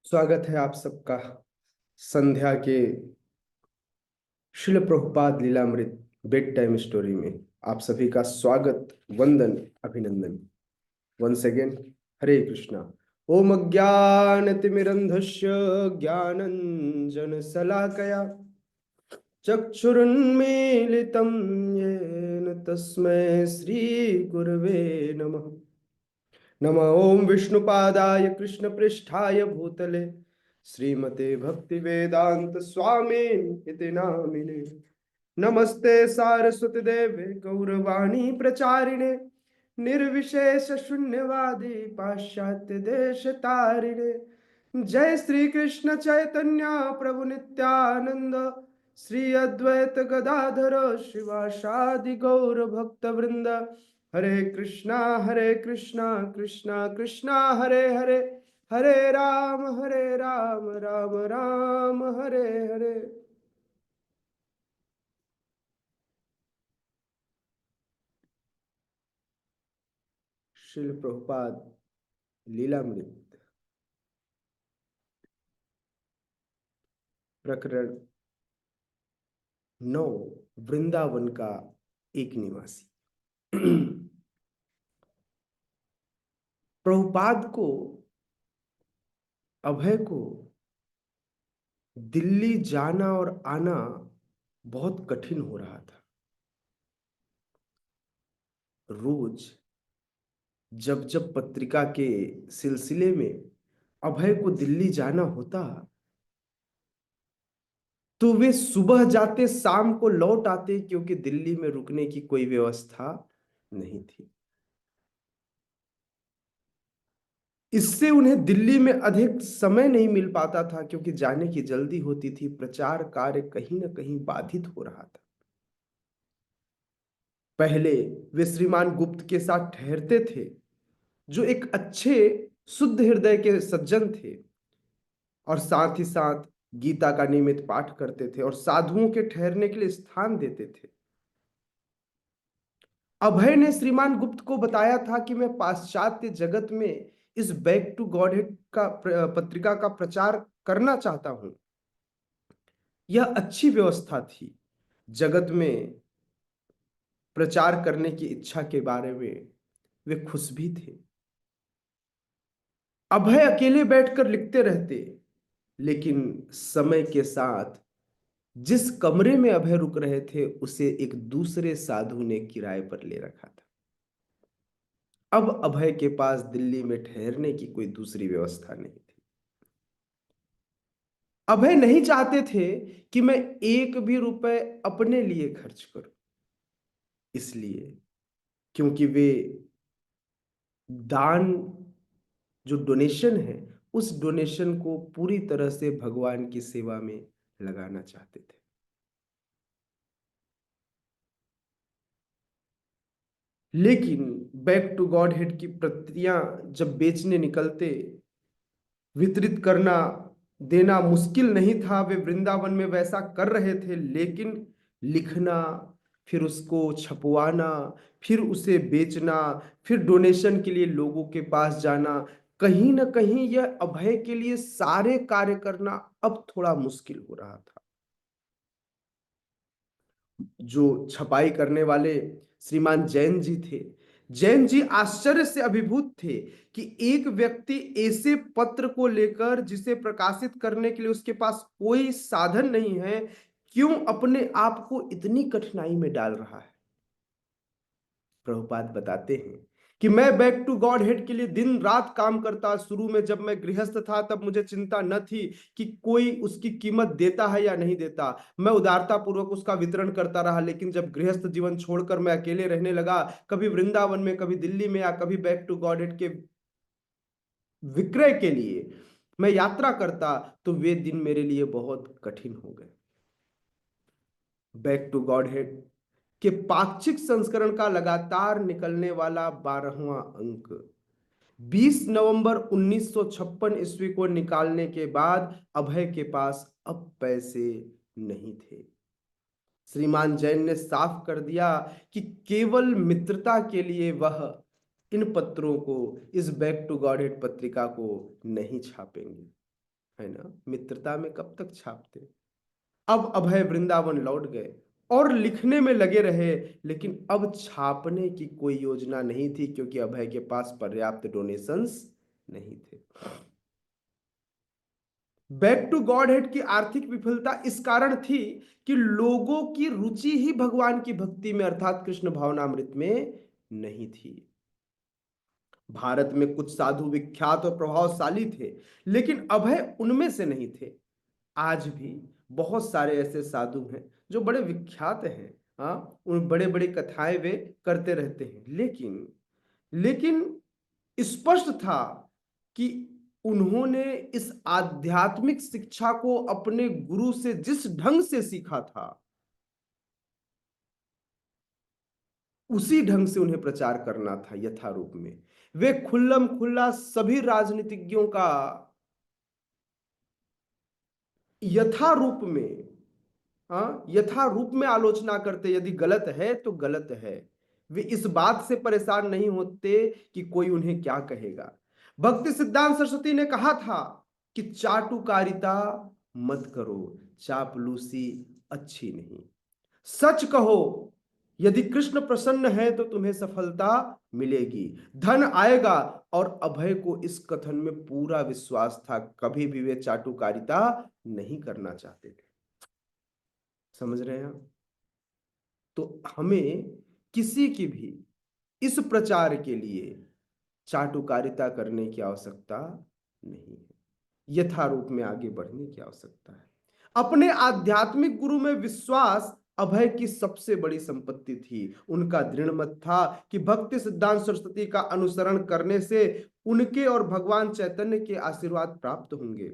स्वागत है आप सबका संध्या के शिल Prabhupada Lilamrita bed time story में। आप सभी का स्वागत, वंदन, अभिनंदन। वंस अगेन, हरे कृष्णा। ओम अज्ञानतिमिरन्धस्य ज्ञानञ्जन शलाकया चक्षुरुन्मीलितं येन तस्मै श्रीगुरवे नमः। नमः ओम विष्णुपादाय कृष्णपृष्ठाय भूतले श्रीमते भक्तिवेदांत स्वामिन् इति नामिने। नमस्ते सारस्वती देवे गौरवाणी प्रचारिणे निर्विशेष शून्यवादी पाश्चात्य देश तारिणे। जय श्री कृष्ण चैतन्य प्रभु नित्यानंद श्री अद्वैत गदाधर शिवासादि गौर भक्त वृंद। हरे कृष्णा कृष्णा कृष्णा हरे हरे, हरे राम राम राम हरे हरे। श्रील प्रभुपाद लीलामृत प्रकरण 9, वृंदावन का एक निवासी। प्रभुपाद को, अभय को दिल्ली जाना और आना बहुत कठिन हो रहा था। रोज जब जब पत्रिका के सिलसिले में अभय को दिल्ली जाना होता तो वे सुबह जाते शाम को लौट आते, क्योंकि दिल्ली में रुकने की कोई व्यवस्था नहीं थी। इससे उन्हें दिल्ली में अधिक समय नहीं मिल पाता था, क्योंकि जाने की जल्दी होती थी। प्रचार कार्य कहीं ना कहीं बाधित हो रहा था। पहले वे श्रीमान गुप्त के साथ ठहरते थे, जो एक अच्छे शुद्ध हृदय के सज्जन थे और साथ ही साथ गीता का नियमित पाठ करते थे और साधुओं के ठहरने के लिए स्थान देते थे। अभय ने श्रीमान गुप्त को बताया था कि मैं पाश्चात्य जगत में इस बैक टू गॉडहेड का पत्रिका का प्रचार करना चाहता हूं। यह अच्छी व्यवस्था थी। जगत में प्रचार करने की इच्छा के बारे में वे खुश भी थे। अभय अकेले बैठकर लिखते रहते, लेकिन समय के साथ जिस कमरे में अभय रुक रहे थे उसे एक दूसरे साधु ने किराए पर ले रखा था। अब अभय के पास दिल्ली में ठहरने की कोई दूसरी व्यवस्था नहीं थी। अभय नहीं चाहते थे कि मैं एक भी रुपए अपने लिए खर्च करूं, इसलिए क्योंकि वे दान, जो डोनेशन है, उस डोनेशन को पूरी तरह से भगवान की सेवा में लगाना चाहते थे। लेकिन बैक टू गॉड हेड की प्रतियां जब बेचने निकलते, वितरित करना देना मुश्किल नहीं था। वे वृंदावन में वैसा कर रहे थे, लेकिन लिखना, फिर उसको छपवाना, फिर उसे बेचना, फिर डोनेशन के लिए लोगों के पास जाना, कहीं ना कहीं यह अभय के लिए सारे कार्य करना अब थोड़ा मुश्किल हो रहा था। जो छपाई करने वाले श्रीमान जैन जी थे, जैन जी आश्चर्य से अभिभूत थे कि एक व्यक्ति ऐसे पत्र को लेकर, जिसे प्रकाशित करने के लिए उसके पास कोई साधन नहीं है, क्यों अपने आप को इतनी कठिनाई में डाल रहा है। प्रभुपाद बताते हैं कि मैं बैक टू गॉड हेड के लिए दिन रात काम करता। शुरू में जब मैं गृहस्थ था तब मुझे चिंता न थी कि कोई उसकी कीमत देता है या नहीं देता। मैं उदारता पूर्वक उसका वितरण करता रहा। लेकिन जब गृहस्थ जीवन छोड़कर मैं अकेले रहने लगा, कभी वृंदावन में, कभी दिल्ली में, या कभी बैक टू गॉड हेड के विक्रय के लिए मैं यात्रा करता, तो वे दिन मेरे लिए बहुत कठिन हो गए। बैक टू गॉड हेड के पाक्षिक संस्करण का लगातार निकलने वाला 12वां अंक 20 नवंबर 1956 ईस्वी को निकालने के बाद अभय के पास अब पैसे नहीं थे। श्रीमान जैन ने साफ कर दिया कि केवल मित्रता के लिए वह इन पत्रों को, इस बैक टू गॉडहेड पत्रिका को नहीं छापेंगे। है ना, मित्रता में कब तक छापते। अब अभय वृंदावन लौट गए और लिखने में लगे रहे, लेकिन अब छापने की कोई योजना नहीं थी, क्योंकि अभय के पास पर्याप्त डोनेशंस नहीं थे। बैक टू गॉड हेड की आर्थिक विफलता इस कारण थी कि लोगों की रुचि ही भगवान की भक्ति में अर्थात कृष्ण भावनामृत में नहीं थी। भारत में कुछ साधु विख्यात और प्रभावशाली थे, लेकिन अभय उनमें से नहीं थे। आज भी बहुत सारे ऐसे साधु हैं जो बड़े विख्यात हैं। हाँ, उन बड़े बड़े कथाएं वे करते रहते हैं, लेकिन लेकिन स्पष्ट था कि उन्होंने इस आध्यात्मिक शिक्षा को अपने गुरु से जिस ढंग से सीखा था, उसी ढंग से उन्हें प्रचार करना था यथारूप में। वे खुल्लम खुल्ला सभी राजनीतिज्ञों का यथारूप में, हाँ, यथारूप में आलोचना करते। यदि गलत है तो गलत है। वे इस बात से परेशान नहीं होते कि कोई उन्हें क्या कहेगा। भक्ति सिद्धांत सरस्वती ने कहा था कि चाटुकारिता मत करो, चापलूसी अच्छी नहीं। सच कहो, यदि कृष्ण प्रसन्न है तो तुम्हें सफलता मिलेगी, धन आएगा। और अभय को इस कथन में पूरा विश्वास था, कभी भी वे चाटुकारिता नहीं करना चाहते थे। समझ रहे हैं आप? तो हमें किसी की भी इस प्रचार के लिए चाटुकारिता करने की आवश्यकता नहीं है, यथारूप में आगे बढ़ने की आवश्यकता है। अपने आध्यात्मिक गुरु में विश्वास अभय की सबसे बड़ी संपत्ति थी। उनका दृढ़ मत था कि भक्ति सिद्धांत सरस्वती का अनुसरण करने से उनके और भगवान चैतन्य के आशीर्वाद प्राप्त होंगे।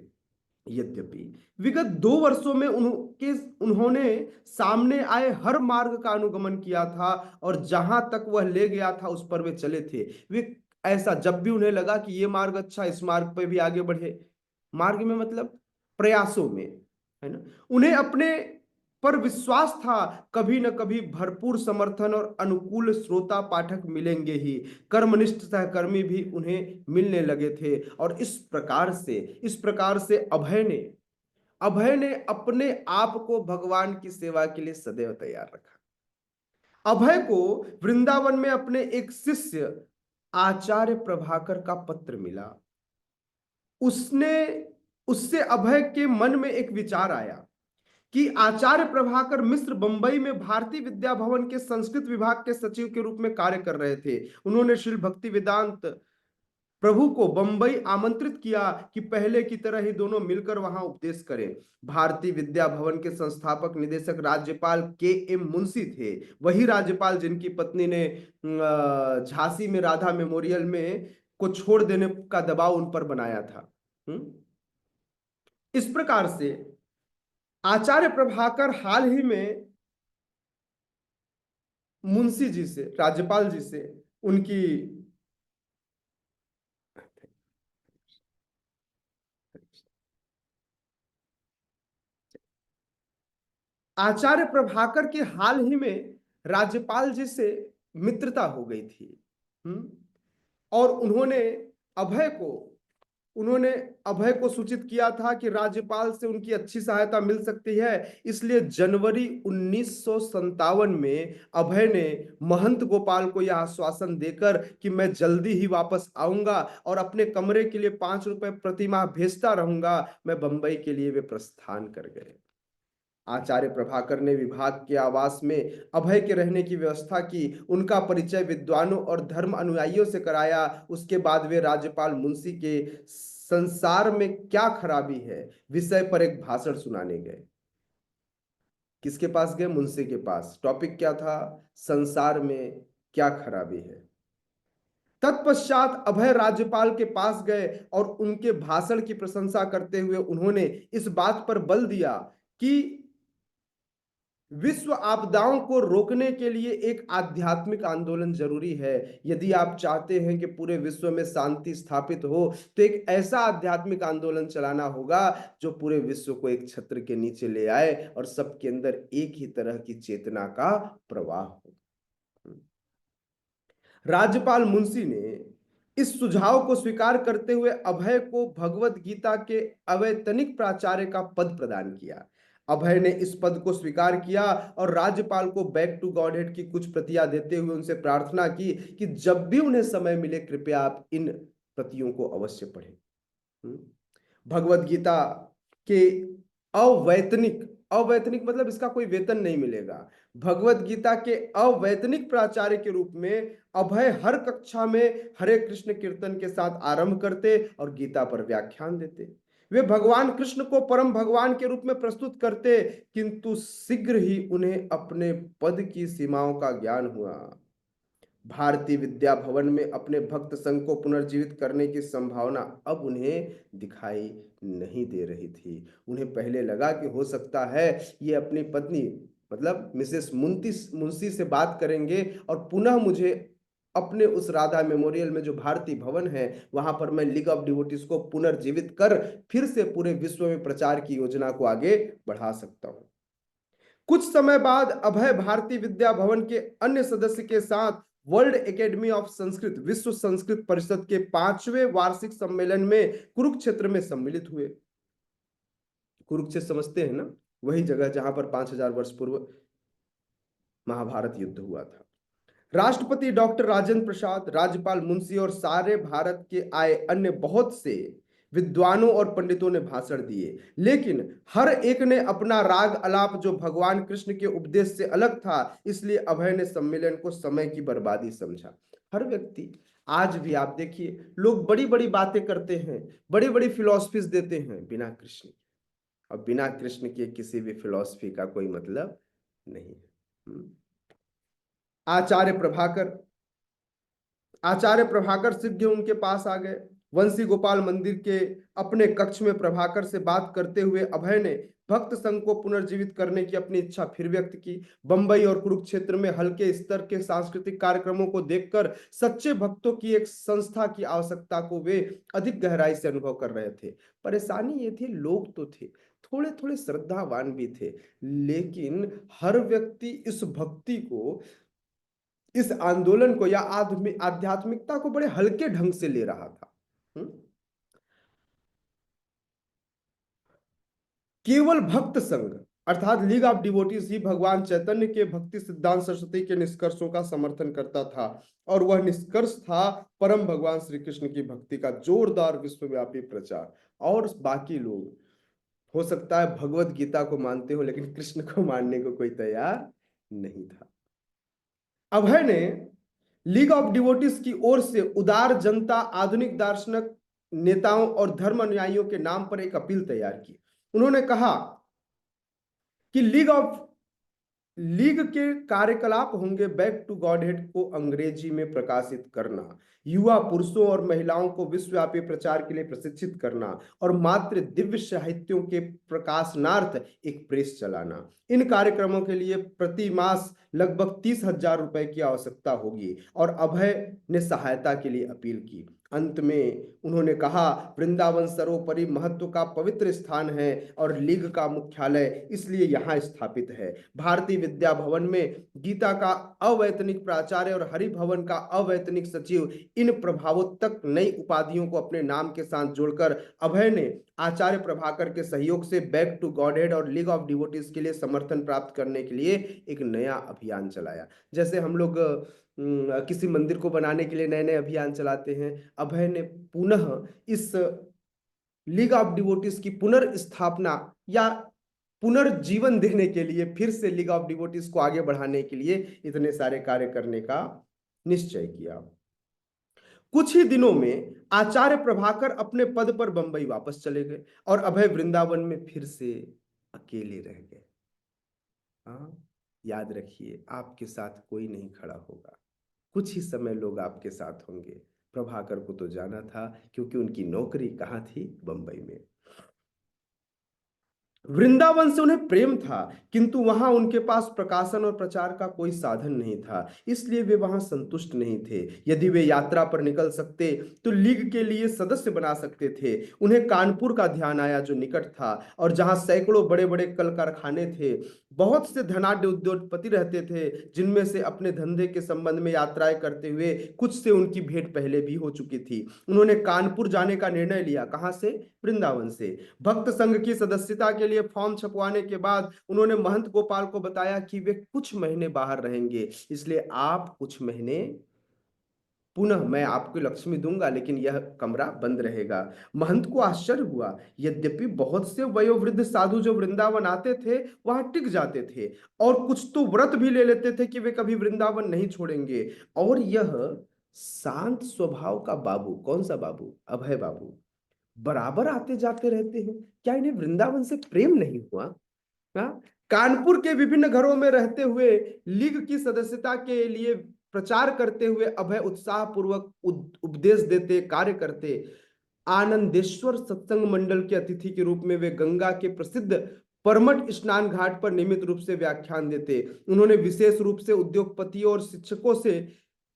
यद्यपि विगत 2 वर्षों में उन्होंने सामने आए हर मार्ग का अनुगमन किया था, और जहां तक वह ले गया था उस पर वे चले थे। वे ऐसा, जब भी उन्हें लगा कि ये मार्ग अच्छा, इस मार्ग पर भी आगे बढ़े। मार्ग में मतलब प्रयासों में, है ना। उन्हें अपने पर विश्वास था, कभी न कभी भरपूर समर्थन और अनुकूल श्रोता पाठक मिलेंगे ही। कर्मनिष्ठ सहकर्मी भी उन्हें मिलने लगे थे, और इस प्रकार से अभय ने अपने आप को भगवान की सेवा के लिए सदैव तैयार रखा। अभय को वृंदावन में अपने एक शिष्य आचार्य प्रभाकर का पत्र मिला। उसने उससे अभय के मन में एक विचार आया कि आचार्य प्रभाकर मिस्र बंबई में भारतीय विद्या भवन के संस्कृत विभाग के सचिव के रूप में कार्य कर रहे थे। उन्होंने श्रील भक्ति वेदांत प्रभु को बंबई आमंत्रित किया कि पहले की तरह ही दोनों मिलकर वहां उपदेश करें। भारतीय विद्या भवन के संस्थापक निदेशक राज्यपाल के. एम. मुंशी थे, वही राज्यपाल जिनकी पत्नी ने झांसी में राधा मेमोरियल में को छोड़ देने का दबाव उन पर बनाया था। इस प्रकार से आचार्य प्रभाकर हाल ही में मुंशी जी से, राज्यपाल जी से, उनकी आचार्य प्रभाकर के हाल ही में राज्यपाल जी से मित्रता हो गई थी। और अभय को उन्होंने अभय को सूचित किया था कि राज्यपाल से उनकी अच्छी सहायता मिल सकती है। इसलिए जनवरी 1957 में अभय ने महंत गोपाल को यह आश्वासन देकर कि मैं जल्दी ही वापस आऊंगा और अपने कमरे के लिए 5 रुपए प्रति माह भेजता रहूंगा, मैं बंबई के लिए वे प्रस्थान कर गए। आचार्य प्रभाकर ने विभाग के आवास में अभय के रहने की व्यवस्था की, उनका परिचय विद्वानों और धर्म अनुयायियों से कराया। उसके बाद वे राज्यपाल मुंशी के संसार में क्या खराबी है विषय पर एक भाषण सुनाने गए। किसके पास गए? मुंशी के पास। टॉपिक क्या था? संसार में क्या खराबी है। तत्पश्चात अभय राज्यपाल के पास गए और उनके भाषण की प्रशंसा करते हुए उन्होंने इस बात पर बल दिया कि विश्व आपदाओं को रोकने के लिए एक आध्यात्मिक आंदोलन जरूरी है। यदि आप चाहते हैं कि पूरे विश्व में शांति स्थापित हो, तो एक ऐसा आध्यात्मिक आंदोलन चलाना होगा जो पूरे विश्व को एक छत्र के नीचे ले आए और सबके अंदर एक ही तरह की चेतना का प्रवाह हो। राज्यपाल मुंशी ने इस सुझाव को स्वीकार करते हुए अभय को भगवत गीता के अवैतनिक प्राचार्य का पद प्रदान किया। अभय ने इस पद को स्वीकार किया और राज्यपाल को बैक टू गॉडहेड की कुछ प्रतियां देते हुए उनसे प्रार्थना की कि जब भी उन्हें समय मिले कृपया आप इन प्रतियों को अवश्य पढ़ें। भगवत गीता के अवैतनिक, अवैतनिक मतलब इसका कोई वेतन नहीं मिलेगा, भगवत गीता के अवैतनिक प्राचार्य के रूप में अभय हर कक्षा में हरे कृष्ण कीर्तन के साथ आरंभ करते और गीता पर व्याख्यान देते। वे भगवान कृष्ण को परम भगवान के रूप में प्रस्तुत करते, किंतु शीघ्र ही उन्हें अपने पद की सीमाओं का ज्ञान हुआ। भारतीय विद्या भवन में अपने भक्त संघ को पुनर्जीवित करने की संभावना अब उन्हें दिखाई नहीं दे रही थी। उन्हें पहले लगा कि हो सकता है ये अपनी पत्नी मतलब मिसेस मुंशी से बात करेंगे और पुनः मुझे अपने उस राधा मेमोरियल में जो भारतीय भवन है वहां पर मैं लीग ऑफ डिवोटीज को पुनर्जीवित कर फिर से पूरे विश्व में प्रचार की योजना को आगे बढ़ा सकता हूं। कुछ समय बाद अभय भारतीय विद्या भवन के अन्य सदस्य के साथ वर्ल्ड एकेडमी ऑफ संस्कृत विश्व संस्कृत परिषद के 5वें वार्षिक सम्मेलन में कुरुक्षेत्र में सम्मिलित हुए। कुरुक्षेत्र समझते हैं ना, वही जगह जहां पर 5000 वर्ष पूर्व महाभारत युद्ध हुआ था। राष्ट्रपति डॉक्टर राजेंद्र प्रसाद, राज्यपाल मुंशी और सारे भारत के आए अन्य बहुत से विद्वानों और पंडितों ने भाषण दिए, लेकिन हर एक ने अपना राग अलाप जो भगवान कृष्ण के उपदेश से अलग था, इसलिए अभय ने सम्मेलन को समय की बर्बादी समझा। हर व्यक्ति आज भी आप देखिए, लोग बड़ी बड़ी बातें करते हैं, बड़ी बड़ी फिलॉसफीज देते हैं बिना कृष्ण के, और बिना कृष्ण के किसी भी फिलॉसफी का कोई मतलब नहीं है। आचार्य प्रभाकर, आचार्य प्रभाकर सिद्ध उनके पास आ गए। वंशी गोपाल मंदिर के अपने कक्ष में प्रभाकर से बात करते हुए अभय ने भक्त संघ को पुनर्जीवित करने की अपनी इच्छा फिर व्यक्त की। बंबई और कुरुक्षेत्र में हल्के स्तर के सांस्कृतिक कार्यक्रमों को देखकर सच्चे भक्तों की एक संस्था की आवश्यकता को वे अधिक गहराई से अनुभव कर रहे थे। परेशानी ये थी, लोग तो थे, थोड़े थोड़े श्रद्धावान भी थे, लेकिन हर व्यक्ति इस भक्ति को, इस आंदोलन को या आध्यात्मिकता को बड़े हल्के ढंग से ले रहा था। केवल भक्त संघ अर्थात लीग ऑफ डिवोटीज ही भगवान चैतन्य के भक्ति सिद्धांत सरस्वती के निष्कर्षों का समर्थन करता था, और वह निष्कर्ष था परम भगवान श्री कृष्ण की भक्ति का जोरदार विश्वव्यापी प्रचार। और बाकी लोग हो सकता है भगवत गीता को मानते हो, लेकिन कृष्ण को मानने को कोई तैयार नहीं था। अभय ने लीग ऑफ डिवोटीज की ओर से उदार जनता, आधुनिक दार्शनिक नेताओं और धर्म अनुयायियों के नाम पर एक अपील तैयार की। उन्होंने कहा कि लीग के कार्यकलाप होंगे बैक टू गॉडहेड को अंग्रेजी में प्रकाशित करना, युवा पुरुषों और महिलाओं को विश्वव्यापी प्रचार के लिए प्रशिक्षित करना और मात्र दिव्य साहित्यों के प्रकाशनार्थ एक प्रेस चलाना। इन कार्यक्रमों के लिए प्रति मास लगभग 30,000 रुपए की आवश्यकता होगी, और अभय ने सहायता के लिए अपील की। अंत में उन्होंने कहा, वृंदावन सर्वोपरि महत्व का पवित्र स्थान है और लीग का मुख्यालय इसलिए यहाँ स्थापित है। भारतीय विद्या भवन में गीता का अवैतनिक प्राचार्य और हरि भवन का अवैतनिक सचिव, इन प्रभावोत्तक नई उपाधियों को अपने नाम के साथ जोड़कर अभय ने आचार्य प्रभाकर के सहयोग से बैक टू गॉडहेड और लीग ऑफ डिवोटीज के लिए समर्थन प्राप्त करने के लिए एक नया अभियान चलाया। जैसे हम लोग किसी मंदिर को बनाने के लिए नए नए अभियान चलाते हैं, अभय ने पुनः इस लीग ऑफ डिवोटीज की पुनर्स्थापना या पुनर्जीवन देने के लिए, फिर से लीग ऑफ डिवोटीज को आगे बढ़ाने के लिए इतने सारे कार्य करने का निश्चय किया। कुछ ही दिनों में आचार्य प्रभाकर अपने पद पर बंबई वापस चले गए और अभय वृंदावन में फिर से अकेले रह गए। हाँ, याद रखिए, आपके साथ कोई नहीं खड़ा होगा, कुछ ही समय लोग आपके साथ होंगे। प्रभाकर को तो जाना था, क्योंकि उनकी नौकरी कहाँ थी? बंबई में। वृंदावन से उन्हें प्रेम था, किंतु वहां उनके पास प्रकाशन और प्रचार का कोई साधन नहीं था, इसलिए वे वहां संतुष्ट नहीं थे। यदि वे यात्रा पर निकल सकते तो लीग के लिए सदस्य बना सकते थे। उन्हें कानपुर का ध्यान आया, जो निकट था और जहां सैकड़ों बड़े बड़े कल कारखाने थे। बहुत से धनाढ्य उद्योगपति रहते थे, जिनमें से अपने धंधे के संबंध में यात्राएं करते हुए कुछ से उनकी भेंट पहले भी हो चुकी थी। उन्होंने कानपुर जाने का निर्णय लिया। कहां से? वृंदावन से। भक्त संघ की सदस्यता के लिए फॉर्म छपवाने के बाद उन्होंने महंत गोपाल को बताया कि वे कुछ महीने बाहर रहेंगे, इसलिए आप कुछ महीने पुनः मैं आपको लक्ष्मी दूंगा, लेकिन यह कमरा बंद रहेगा। महंत को आश्चर्य हुआ। यद्यपि बहुत से वयोवृद्ध साधु जो वृंदावन आते थे वहां टिक जाते थे और कुछ तो व्रत भी ले लेते थे कि वे कभी वृंदावन नहीं छोड़ेंगे, और यह शांत स्वभाव का बाबू, कौन सा बाबू? अभय बाबू, बराबर आते जाते रहते हैं। क्या इन्हें वृंदावन से प्रेम नहीं हुआ? हाँ? कानपुर के विभिन्न घरों में रहते हुए लीग की सदस्यता के लिए प्रचार करते हुए अभय उत्साह पूर्वक उपदेश देते, कार्य करते। आनंदेश्वर सत्संग मंडल के अतिथि के रूप में वे गंगा के प्रसिद्ध परमट स्नान घाट पर नियमित रूप से व्याख्यान देते। उन्होंने विशेष रूप से उद्योगपतियों और शिक्षकों से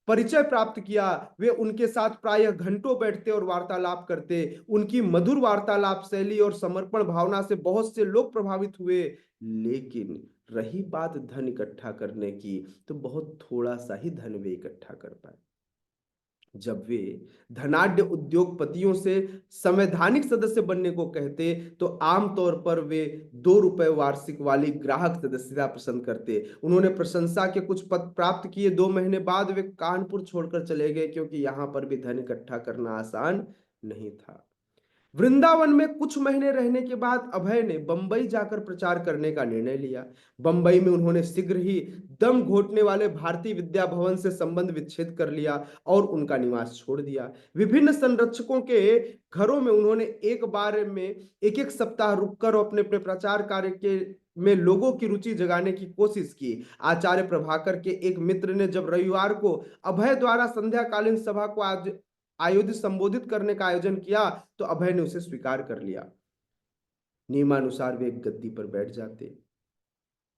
परिचय प्राप्त किया। वे उनके साथ प्रायः घंटों बैठते और वार्तालाप करते। उनकी मधुर वार्तालाप शैली और समर्पण भावना से बहुत से लोग प्रभावित हुए। लेकिन रही बात धन इकट्ठा करने की, तो बहुत थोड़ा सा ही धन वे इकट्ठा कर पाए। जब वे धनाढ्य उद्योगपतियों से संवैधानिक सदस्य बनने को कहते तो आमतौर पर वे 2 रुपए वार्षिक वाली ग्राहक सदस्यता पसंद करते। उन्होंने प्रशंसा के कुछ पद प्राप्त किए। 2 महीने बाद वे कानपुर छोड़कर चले गए, क्योंकि यहां पर भी धन इकट्ठा करना आसान नहीं था। वृंदावन में कुछ महीने रहने के बाद अभय ने बंबई जाकर प्रचार करने का निर्णय लिया। बंबई में उन्होंने शीघ्र ही दम घोटने वाले भारतीय विद्या भवन से संबंध विच्छेद कर लिया और उनका निवास छोड़ दिया। विभिन्न संरक्षकों के घरों में उन्होंने एक बार में एक एक सप्ताह रुककर अपने अपने प्रचार कार्य के में लोगों की रुचि जगाने की कोशिश की। आचार्य प्रभाकर के एक मित्र ने जब रविवार को अभय द्वारा संध्याकालीन सभा को आयोजित संबोधित करने का आयोजन किया, तो अभय ने उसे स्वीकार कर लिया। नियमानुसार वे एक गद्दी पर बैठ जाते।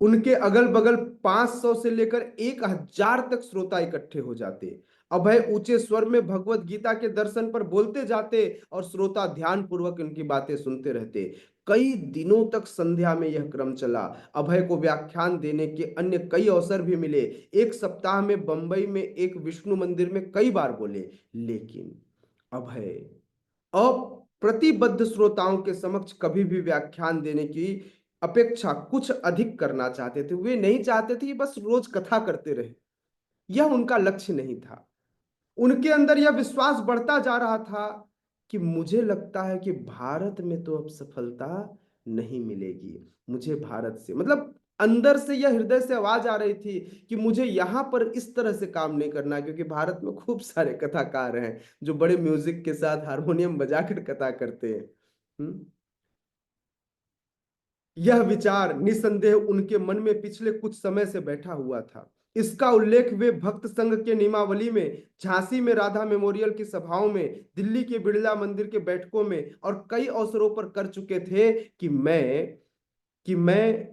उनके अगल बगल 500 से लेकर 1000 तक श्रोता इकट्ठे हो जाते। अभय ऊंचे स्वर में भगवत गीता के दर्शन पर बोलते जाते और श्रोता ध्यान पूर्वक उनकी बातें सुनते रहते। कई दिनों तक संध्या में यह क्रम चला। अभय को व्याख्यान देने के अन्य कई अवसर भी मिले। एक सप्ताह में बंबई में एक विष्णु मंदिर में कई बार बोले। लेकिन अभय अप्रतिबद्ध श्रोताओं के समक्ष कभी भी व्याख्यान देने की अपेक्षा कुछ अधिक करना चाहते थे। वे नहीं चाहते थे कि बस रोज कथा करते रहे, यह उनका लक्ष्य नहीं था। उनके अंदर यह विश्वास बढ़ता जा रहा था कि मुझे लगता है कि भारत में तो अब सफलता नहीं मिलेगी। मुझे भारत से, मतलब अंदर से यह हृदय से आवाज आ रही थी कि मुझे यहां पर इस तरह से काम नहीं करना, क्योंकि भारत में खूब सारे कथाकार हैं जो बड़े म्यूजिक के साथ हारमोनियम बजाकर कथा करते हैं। यह विचार निसंदेह उनके मन में पिछले कुछ समय से बैठा हुआ था। इसका उल्लेख वे भक्त संघ के नियमावली में, झांसी में राधा मेमोरियल की सभाओं में, दिल्ली के बिड़ला मंदिर के बैठकों में और कई अवसरों पर कर चुके थे कि मैं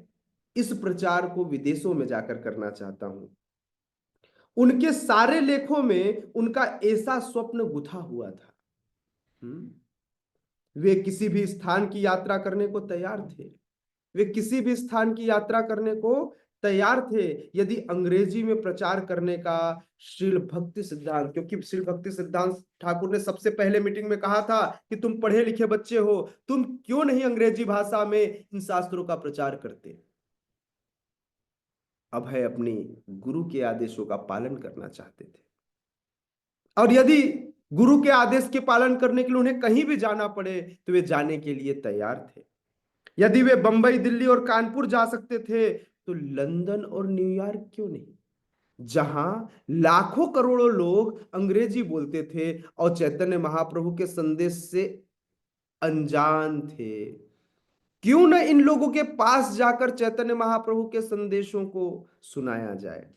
इस प्रचार को विदेशों में जाकर करना चाहता हूं। उनके सारे लेखों में उनका ऐसा स्वप्न गुथा हुआ था। वे किसी भी स्थान की यात्रा करने को तैयार थे। वे किसी भी स्थान की यात्रा करने को तैयार थे, यदि अंग्रेजी में प्रचार करने का श्रील भक्ति सिद्धांत, क्योंकि श्रील भक्ति सिद्धांत ठाकुर ने सबसे पहले मीटिंग में कहा था कि तुम पढ़े लिखे बच्चे हो, तुम क्यों नहीं अंग्रेजी भाषा में इन शास्त्रों का प्रचार करते। अभय अपनी गुरु के आदेशों का पालन करना चाहते थे, और यदि गुरु के आदेश के पालन करने के लिए उन्हें कहीं भी जाना पड़े तो वे जाने के लिए तैयार थे। यदि वे बंबई, दिल्ली और कानपुर जा सकते थे तो लंदन और न्यूयॉर्क क्यों नहीं, जहां लाखों करोड़ों लोग अंग्रेजी बोलते थे और चैतन्य महाप्रभु के संदेश से अनजान थे। क्यों न इन लोगों के पास जाकर चैतन्य महाप्रभु के संदेशों को सुनाया जाए।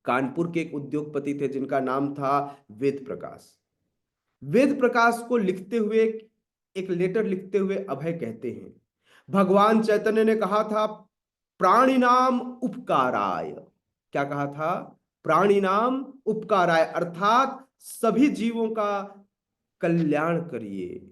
कानपुर के एक उद्योगपति थे जिनका नाम था वेद प्रकाश। वेद प्रकाश को लिखते हुए, एक लेटर लिखते हुए अभय कहते हैं, भगवान चैतन्य ने कहा था प्राणी नाम उपकाराय। क्या कहा था? प्राणी नाम उपकाराय, अर्थात सभी जीवों का कल्याण करिए।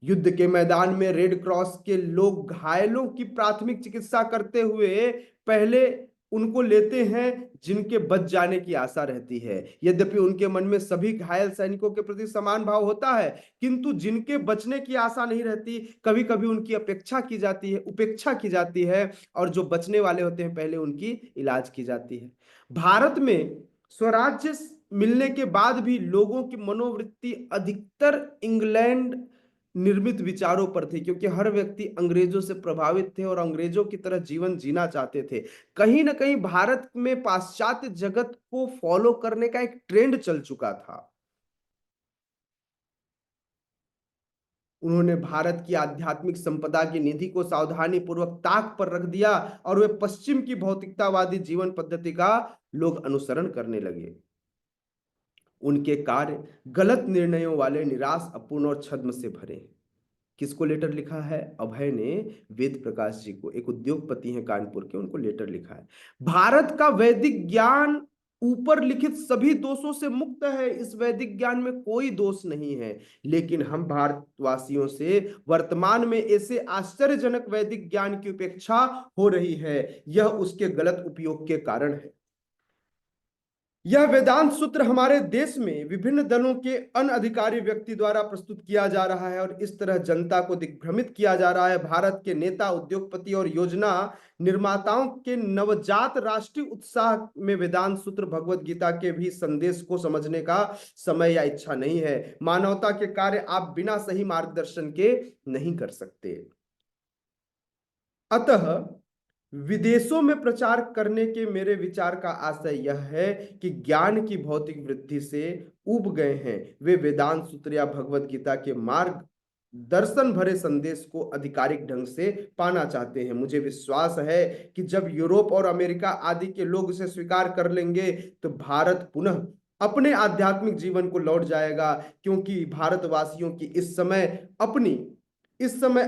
युद्ध के मैदान में रेड क्रॉस के लोग घायलों की प्राथमिक चिकित्सा करते हुए पहले उनको लेते हैं जिनके बच जाने की आशा रहती है। यद्यपि उनके मन में सभी घायल सैनिकों के प्रति समान भाव होता है, किंतु जिनके बचने की आशा नहीं रहती, कभी कभी उनकी अपेक्षा की जाती है, उपेक्षा की जाती है, और जो बचने वाले होते हैं पहले उनकी इलाज की जाती है। भारत में स्वराज्य मिलने के बाद भी लोगों की मनोवृत्ति अधिकतर इंग्लैंड निर्मित विचारों पर थी, क्योंकि हर व्यक्ति अंग्रेजों से प्रभावित थे और अंग्रेजों की तरह जीवन जीना चाहते थे। कहीं ना कहीं भारत में पाश्चात्य जगत को फॉलो करने का एक ट्रेंड चल चुका था। उन्होंने भारत की आध्यात्मिक संपदा की निधि को सावधानी पूर्वक ताक पर रख दिया और वे पश्चिम की भौतिकतावादी जीवन पद्धति का लोग अनुसरण करने लगे। उनके कार्य गलत निर्णयों वाले, निराश, अपूर्ण और छद्म से भरे हैं। किसको लेटर लिखा है? अभय ने वेद प्रकाश जी को, एक उद्योगपति हैं कानपुर के, उनको लेटर लिखा है। भारत का वैदिक ज्ञान ऊपर लिखित सभी दोषों से मुक्त है, इस वैदिक ज्ञान में कोई दोष नहीं है, लेकिन हम भारतवासियों से वर्तमान में ऐसे आश्चर्यजनक वैदिक ज्ञान की उपेक्षा हो रही है, यह उसके गलत उपयोग के कारण है। यह वेदांत सूत्र हमारे देश में विभिन्न दलों के अनधिकारी व्यक्ति द्वारा प्रस्तुत किया जा रहा है और इस तरह जनता को दिग्भ्रमित किया जा रहा है। भारत के नेता, उद्योगपति और योजना निर्माताओं के नवजात राष्ट्रीय उत्साह में वेदांत सूत्र, भगवत गीता के भी संदेश को समझने का समय या इच्छा नहीं है। मानवता के कार्य आप बिना सही मार्गदर्शन के नहीं कर सकते। अतः विदेशों में प्रचार करने के मेरे विचार का आशय यह है कि ज्ञान की भौतिक वृद्धि से उब गए हैं वे वेदांत सूत्र या भगवत गीता के मार्ग दर्शन भरे संदेश को आधिकारिक ढंग से पाना चाहते हैं। मुझे विश्वास है कि जब यूरोप और अमेरिका आदि के लोग इसे स्वीकार कर लेंगे तो भारत पुनः अपने आध्यात्मिक जीवन को लौट जाएगा, क्योंकि भारतवासियों की इस समय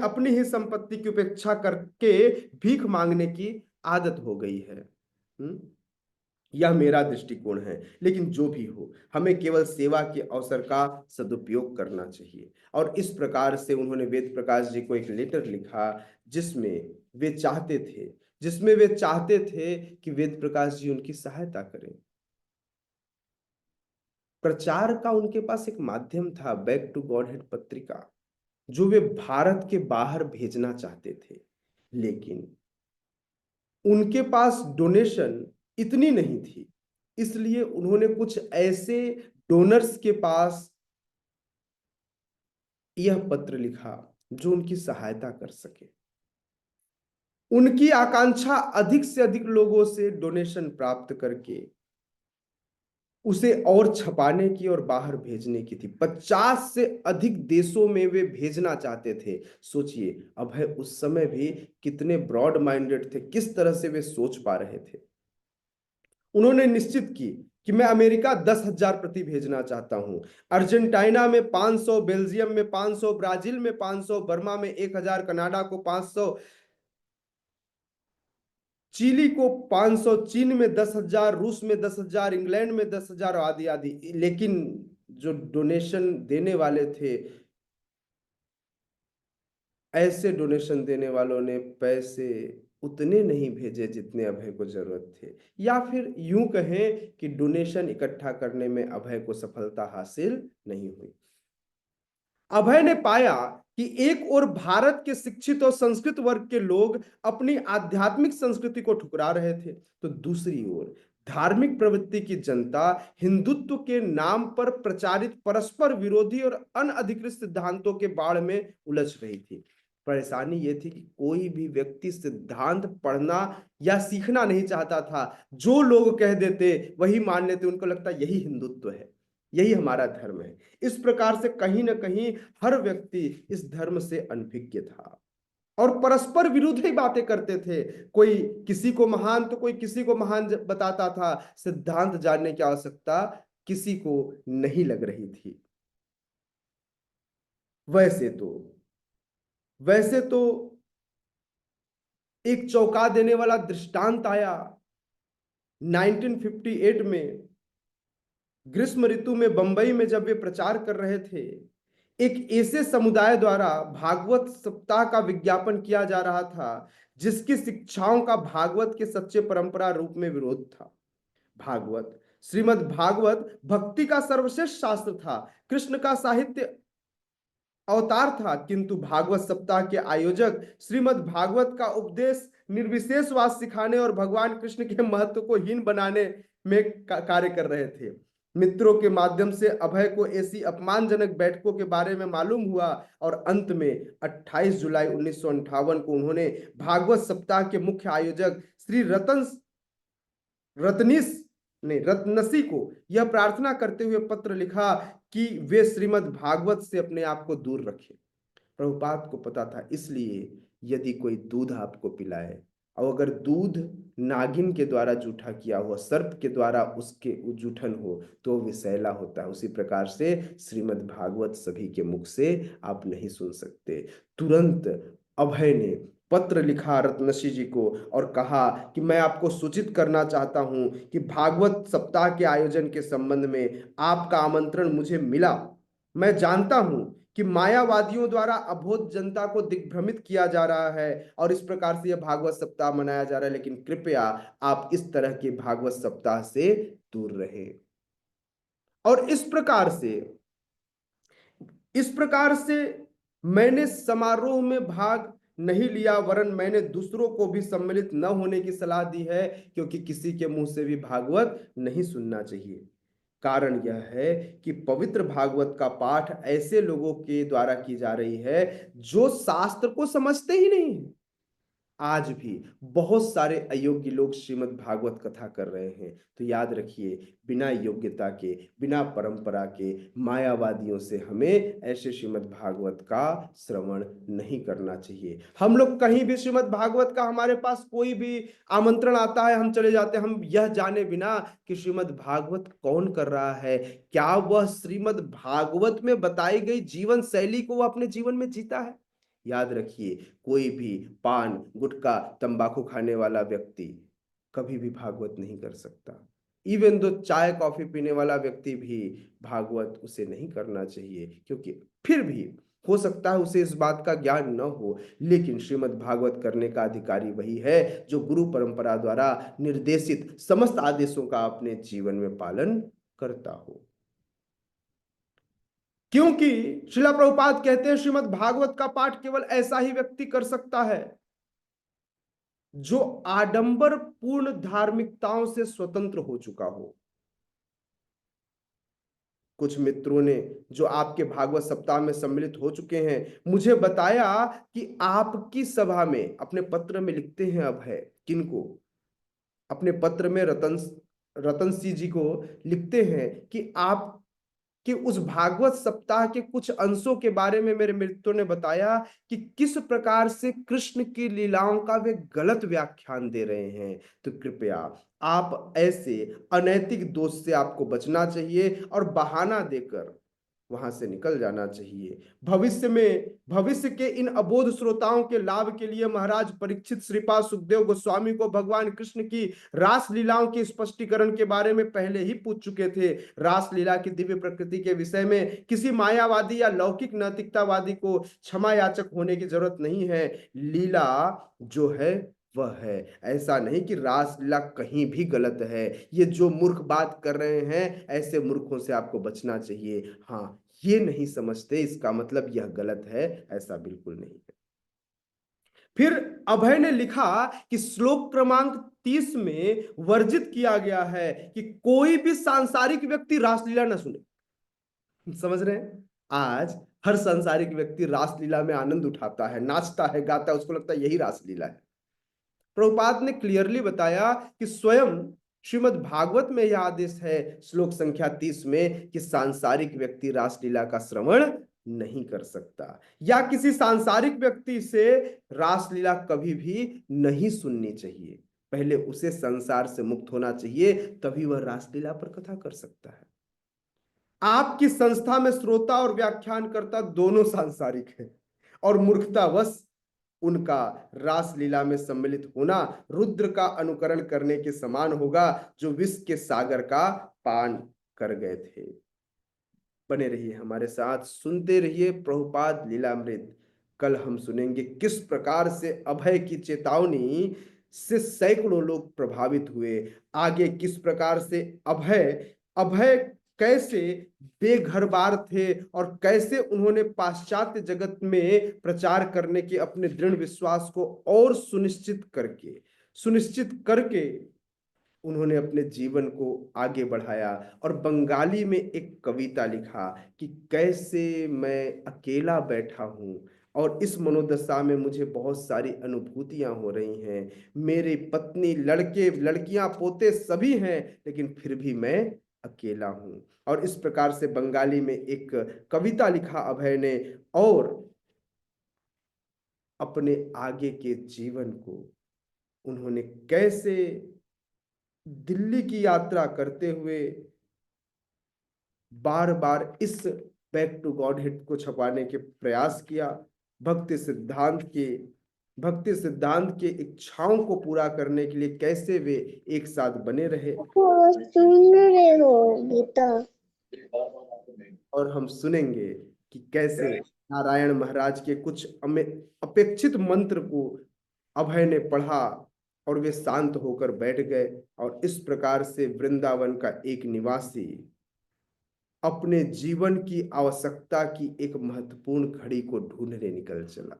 अपनी ही संपत्ति की उपेक्षा करके भीख मांगने की आदत हो गई है। यह मेरा दृष्टिकोण है, लेकिन जो भी हो, हमें केवल सेवा के अवसर का सदुपयोग करना चाहिए। और इस प्रकार से उन्होंने वेद प्रकाश जी को एक लेटर लिखा जिसमें वे चाहते थे कि वेद प्रकाश जी उनकी सहायता करें। प्रचार का उनके पास एक माध्यम था, बैक टू गॉडहेड पत्रिका, जो वे भारत के बाहर भेजना चाहते थे, लेकिन उनके पास डोनेशन इतनी नहीं थी, इसलिए उन्होंने कुछ ऐसे डोनर्स के पास यह पत्र लिखा जो उनकी सहायता कर सके। उनकी आकांक्षा अधिक से अधिक लोगों से डोनेशन प्राप्त करके उसे और छपाने की और बाहर भेजने की थी। 50 से अधिक देशों में वे भेजना चाहते थे। सोचिए, अभय उस समय भी कितने ब्रॉड माइंडेड थे, किस तरह से वे सोच पा रहे थे। उन्होंने निश्चित की कि मैं अमेरिका 10,000 प्रति भेजना चाहता हूं, अर्जेंटीना में 500, बेल्जियम में 500, ब्राजील में 500, बर्मा में 1,000, कनाडा को 500, चिली को 500, चीन में 10,000, रूस में 10,000, इंग्लैंड में 10,000, आदि आदि। लेकिन जो डोनेशन देने वाले थे, ऐसे डोनेशन देने वालों ने पैसे उतने नहीं भेजे जितने अभय को जरूरत थे, या फिर यूं कहें कि डोनेशन इकट्ठा करने में अभय को सफलता हासिल नहीं हुई। अभय ने पाया कि एक ओर भारत के शिक्षित और संस्कृत वर्ग के लोग अपनी आध्यात्मिक संस्कृति को ठुकरा रहे थे, तो दूसरी ओर धार्मिक प्रवृत्ति की जनता हिंदुत्व के नाम पर प्रचारित परस्पर विरोधी और अनधिकृत सिद्धांतों के बाढ़ में उलझ रही थी। परेशानी यह थी कि कोई भी व्यक्ति सिद्धांत पढ़ना या सीखना नहीं चाहता था। जो लोग कह देते वही मान लेते, उनको लगता यही हिंदुत्व है, यही हमारा धर्म है। इस प्रकार से कहीं ना कहीं हर व्यक्ति इस धर्म से अनभिज्ञ था और परस्पर विरुद्ध ही बातें करते थे। कोई किसी को महान तो कोई किसी को महान बताता था। सिद्धांत जानने की आवश्यकता किसी को नहीं लग रही थी। वैसे तो वैसे तो एक चौंका देने वाला दृष्टांत आया 1958 में, ग्रीष्म ऋतु में बंबई में जब वे प्रचार कर रहे थे। एक ऐसे समुदाय द्वारा भागवत सप्ताह का विज्ञापन किया जा रहा था जिसकी शिक्षाओं का भागवत के सच्चे परंपरा रूप में विरोध था। भागवत, श्रीमद् भागवत भक्ति का सर्वश्रेष्ठ शास्त्र था, कृष्ण का साहित्य अवतार था, किंतु भागवत सप्ताह के आयोजक श्रीमद् भागवत का उपदेश निर्विशेषवाद सिखाने और भगवान कृष्ण के महत्व को हीन बनाने में कार्य कर रहे थे। मित्रों के माध्यम से अभय को ऐसी अपमानजनक बैठकों के बारे में मालूम हुआ और अंत में 28 जुलाई 1958 को उन्होंने भागवत सप्ताह के मुख्य आयोजक श्री रत्नीश ने रत्नसी को यह प्रार्थना करते हुए पत्र लिखा कि वे श्रीमद् भागवत से अपने आप को दूर रखें। प्रभुपाद को पता था, इसलिए यदि कोई दूध आपको पिलाए और अगर दूध नागिन के द्वारा जूठा किया हुआ, सर्प के द्वारा उसके जूठन हो तो विषैला होता है। उसी प्रकार से श्रीमद् भागवत सभी के मुख से आप नहीं सुन सकते। तुरंत अभय ने पत्र लिखा रत्नसी जी को और कहा कि मैं आपको सूचित करना चाहता हूं कि भागवत सप्ताह के आयोजन के संबंध में आपका आमंत्रण मुझे मिला। मैं जानता हूं कि मायावादियों द्वारा अबोध जनता को दिग्भ्रमित किया जा रहा है और इस प्रकार से यह भागवत सप्ताह मनाया जा रहा है, लेकिन कृपया आप इस तरह के भागवत सप्ताह से दूर रहें। और इस प्रकार से मैंने समारोह में भाग नहीं लिया, वरन मैंने दूसरों को भी सम्मिलित न होने की सलाह दी है, क्योंकि किसी के मुंह से भी भागवत नहीं सुनना चाहिए। कारण यह है कि पवित्र भागवत का पाठ ऐसे लोगों के द्वारा की जा रही है जो शास्त्र को समझते ही नहीं है। आज भी बहुत सारे अयोग्य लोग श्रीमद् भागवत कथा कर रहे हैं। तो याद रखिए, बिना योग्यता के, बिना परंपरा के मायावादियों से हमें ऐसे श्रीमद् भागवत का श्रवण नहीं करना चाहिए। हम लोग कहीं भी श्रीमद् भागवत का, हमारे पास कोई भी आमंत्रण आता है, हम चले जाते हैं, हम यह जाने बिना कि श्रीमद् भागवत कौन कर रहा है, क्या वह श्रीमद् भागवत में बताई गई जीवन शैली को वह अपने जीवन में जीता है। याद रखिए, कोई भी पान, गुटखा, तंबाकू खाने वाला व्यक्ति कभी भी भागवत नहीं कर सकता। इवन दो चाय कॉफी पीने वाला व्यक्ति भी भागवत उसे नहीं करना चाहिए, क्योंकि फिर भी हो सकता है उसे इस बात का ज्ञान न हो, लेकिन श्रीमद् भागवत करने का अधिकारी वही है जो गुरु परंपरा द्वारा निर्देशित समस्त आदेशों का अपने जीवन में पालन करता हो। क्योंकि श्रीला प्रभुपाद कहते हैं श्रीमद् भागवत का पाठ केवल ऐसा ही व्यक्ति कर सकता है जो आडंबर पूर्ण धार्मिकताओं से स्वतंत्र हो चुका हो। कुछ मित्रों ने जो आपके भागवत सप्ताह में सम्मिलित हो चुके हैं, मुझे बताया कि आपकी सभा में, अपने पत्र में लिखते हैं अभय, किनको? अपने पत्र में रतन सिंह जी को लिखते हैं कि आप कि उस भागवत सप्ताह के कुछ अंशों के बारे में मेरे मित्रों ने बताया कि किस प्रकार से कृष्ण की लीलाओं का वे गलत व्याख्यान दे रहे हैं। तो कृपया आप ऐसे अनैतिक दोष से आपको बचना चाहिए और बहाना देकर वहां से निकल जाना चाहिए। भविष्य के इन अबोध श्रोताओं के लाभ के लिए महाराज परीक्षित श्रीपाद सुखदेव गोस्वामी को भगवान कृष्ण की रास लीलाओं के स्पष्टीकरण के बारे में पहले ही पूछ चुके थे। रास लीला की दिव्य प्रकृति के विषय में किसी मायावादी या लौकिक नैतिकतावादी को क्षमा याचक होने की जरूरत नहीं है। लीला जो है वह है, ऐसा नहीं कि रासलीला कहीं भी गलत है। ये जो मूर्ख बात कर रहे हैं, ऐसे मूर्खों से आपको बचना चाहिए। हाँ, ये नहीं समझते इसका मतलब यह गलत है, ऐसा बिल्कुल नहीं है। फिर अभय ने लिखा कि श्लोक क्रमांक 30 में वर्जित किया गया है कि कोई भी सांसारिक व्यक्ति रासलीला न सुने। समझ रहे हैं? आज हर सांसारिक व्यक्ति रासलीला में आनंद उठाता है, नाचता है, गाता है, उसको लगता है यही रासलीला है। प्रभुपाद ने क्लियरली बताया कि स्वयं श्रीमद् भागवत में यह आदेश है, श्लोक संख्या 30 में, कि सांसारिक व्यक्ति रासलीला का श्रवण नहीं कर सकता, या किसी सांसारिक व्यक्ति से रासलीला कभी भी नहीं सुननी चाहिए। पहले उसे संसार से मुक्त होना चाहिए, तभी वह रासलीला पर कथा कर सकता है। आपकी संस्था में श्रोता और व्याख्यानकर्ता दोनों सांसारिक हैं और मूर्खतावश उनका रासलीला में सम्मिलित होना रुद्र का अनुकरण करने के समान होगा, जो विष के सागर का पान कर गए थे। बने रहिए हमारे साथ, सुनते रहिए प्रभुपाद लीलामृत। कल हम सुनेंगे किस प्रकार से अभय की चेतावनी से सैकड़ों लोग प्रभावित हुए। आगे किस प्रकार से अभय अभय कैसे बेघर बार थे और कैसे उन्होंने पाश्चात्य जगत में प्रचार करने के अपने दृढ़ विश्वास को और सुनिश्चित करके उन्होंने अपने जीवन को आगे बढ़ाया और बंगाली में एक कविता लिखा कि कैसे मैं अकेला बैठा हूं और इस मनोदशा में मुझे बहुत सारी अनुभूतियां हो रही हैं। मेरी पत्नी, लड़के, लड़कियां, पोते सभी हैं, लेकिन फिर भी मैं अकेला हूं। और इस प्रकार से बंगाली में एक कविता लिखा अभय ने, और अपने आगे के जीवन को उन्होंने कैसे दिल्ली की यात्रा करते हुए बार बार इस बैक टू गॉडहेड को छपाने के प्रयास किया। भक्ति सिद्धांत के भक्ति सिद्धांत के इच्छाओं को पूरा करने के लिए कैसे वे एक साथ बने रहे। सुन रहे हो गीता? और हम सुनेंगे कि कैसे नारायण महाराज के कुछ अपेक्षित मंत्र को अभय ने पढ़ा और वे शांत होकर बैठ गए, और इस प्रकार से वृंदावन का एक निवासी अपने जीवन की आवश्यकता की एक महत्वपूर्ण घड़ी को ढूंढने निकल चला।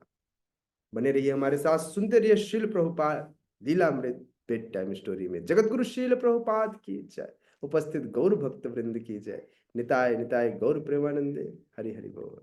बने रहिए हमारे साथ, सुनते रहिए Srila Prabhupada Lilamrita bed time story में। जगत गुरु श्रील प्रभुपाद की जय, उपस्थित गौर भक्त वृंद की जय। निताय निताय गौर प्रेमानंदे। हरि हरि बोल।